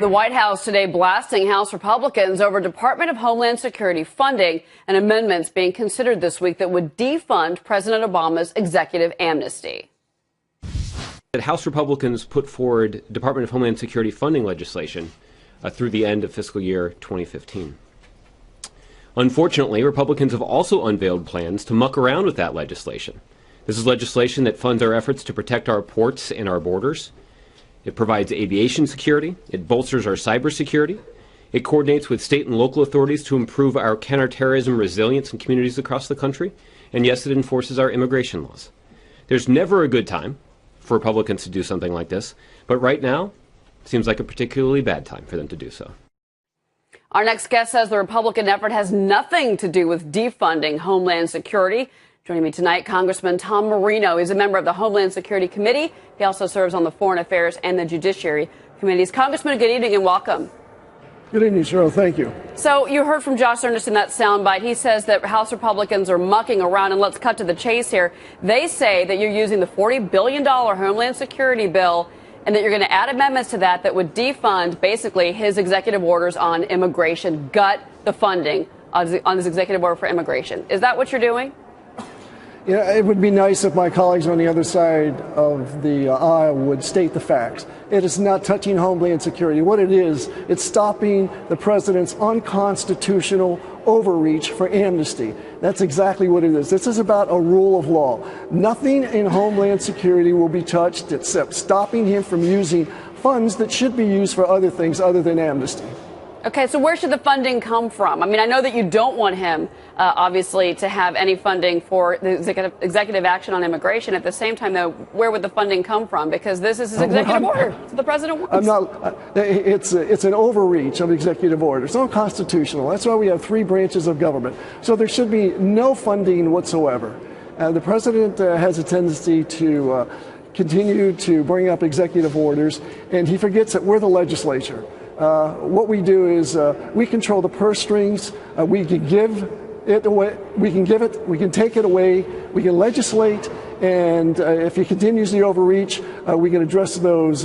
The White House today blasting House Republicans over Department of Homeland Security funding and amendments being considered this week that would defund President Obama's executive amnesty. House Republicans put forward Department of Homeland Security funding legislation through the end of fiscal year 2015. Unfortunately, Republicans have also unveiled plans to muck around with that legislation. This is legislation that funds our efforts to protect our ports and our borders. It provides aviation security. It bolsters our cybersecurity. It coordinates with state and local authorities to improve our counterterrorism resilience in communities across the country. And yes, it enforces our immigration laws. There's never a good time for Republicans to do something like this, but right now seems like a particularly bad time for them to do so. Our next guest says the Republican effort has nothing to do with defunding Homeland Security. Joining me tonight, Congressman Tom Marino. He's a member of the Homeland Security Committee. He also serves on the Foreign Affairs and the Judiciary Committees. Congressman, good evening and welcome. Good evening, Cheryl. Thank you. So you heard from Josh Earnest in that soundbite. He says that House Republicans are mucking around, and let's cut to the chase here. They say that you're using the $40 billion Homeland Security bill and that you're going to add amendments to that would defund basically his executive orders on immigration, gut the funding on his executive order for immigration. Is that what you're doing? Yeah, it would be nice if my colleagues on the other side of the aisle would state the facts. It is not touching Homeland Security. What it is, it's stopping the president's unconstitutional overreach for amnesty. That's exactly what it is. This is about a rule of law. Nothing in Homeland Security will be touched except stopping him from using funds that should be used for other things other than amnesty. Okay, so where should the funding come from? I mean, I know that you don't want him, obviously, to have any funding for the executive action on immigration. At the same time, though, where would the funding come from? Because this is his executive order. So the president wants. It's an overreach of executive order. It's unconstitutional. That's why we have three branches of government. So there should be no funding whatsoever. The president has a tendency to continue to bring up executive orders, and he forgets that we're the legislature. What we do is we control the purse strings. We can give it away. We can give it. We can take it away. We can legislate. And if he continues the overreach, we can address those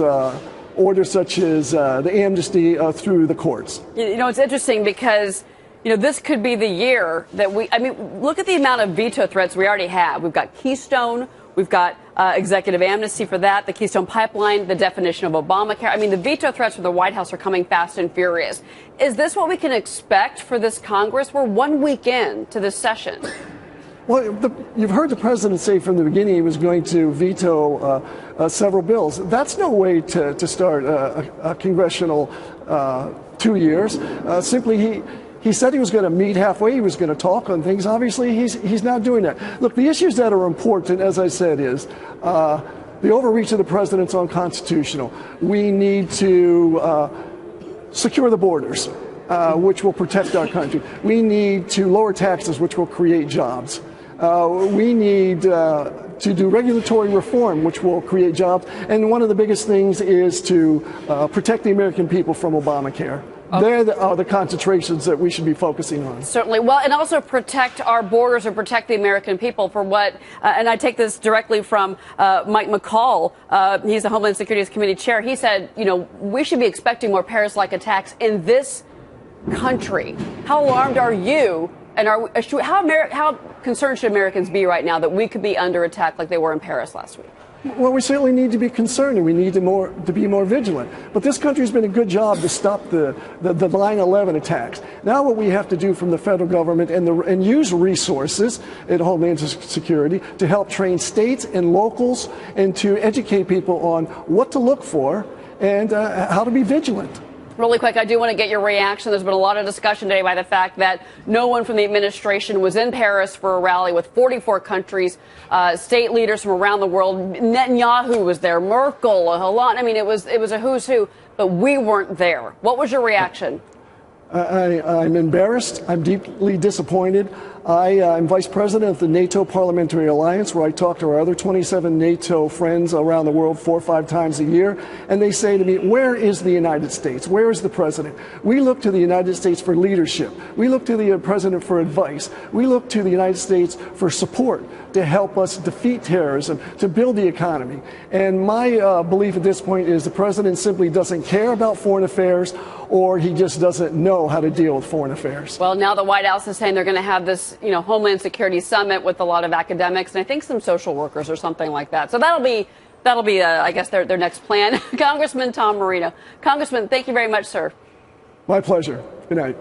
orders such as the amnesty through the courts. You know, it's interesting because, you know, this could be the year that look at the amount of veto threats we already have. We've got Keystone. We've got executive amnesty for that, the Keystone Pipeline, the definition of Obamacare. I mean, the veto threats from the White House are coming fast and furious. Is this what we can expect for this Congress? We're 1 week in to this session. Well, you've heard the president say from the beginning he was going to veto several bills. That's no way to start a congressional 2 years. Simply, he said he was going to meet halfway. He was going to talk on things. Obviously, he's not doing that. Look, the issues that are important, as I said, is the overreach of the president's unconstitutional. We need to secure the borders, which will protect our country. We need to lower taxes, which will create jobs. We need to do regulatory reform, which will create jobs. And one of the biggest things is to protect the American people from Obamacare. There are the concentrations that we should be focusing on. Certainly. Well, and also protect our borders or protect the American people for what, and I take this directly from Mike McCall. He's the Homeland Security Committee chair. He said, you know, we should be expecting more Paris-like attacks in this country. How alarmed are you? And how concerned should Americans be right now that we could be under attack like they were in Paris last week? Well, we certainly need to be concerned, and we need to be more vigilant. But this country's been a good job to stop the 9/11 attacks. Now what we have to do from the federal government and use resources in Homeland Security to help train states and locals and to educate people on what to look for and how to be vigilant. Really quick, I do want to get your reaction. There's been a lot of discussion today by the fact that no one from the administration was in Paris for a rally with 44 countries, state leaders from around the world. Netanyahu was there, Merkel, Hollande. I mean, it was a who's who, but we weren't there. What was your reaction? I'm embarrassed. I'm deeply disappointed. I'm vice president of the NATO Parliamentary Alliance, where I talk to our other 27 NATO friends around the world 4 or 5 times a year, and they say to me, where is the United States? Where is the president? We look to the United States for leadership. We look to the president for advice. We look to the United States for support to help us defeat terrorism, to build the economy. And my belief at this point is the president simply doesn't care about foreign affairs, or he just doesn't know how to deal with foreign affairs. Well, now the White House is saying they're going to have this, Homeland Security summit with a lot of academics and I think some social workers or something like that. So that'll be, I guess, their next plan. Congressman Tom Marino. Congressman, thank you very much, sir. My pleasure. Good night.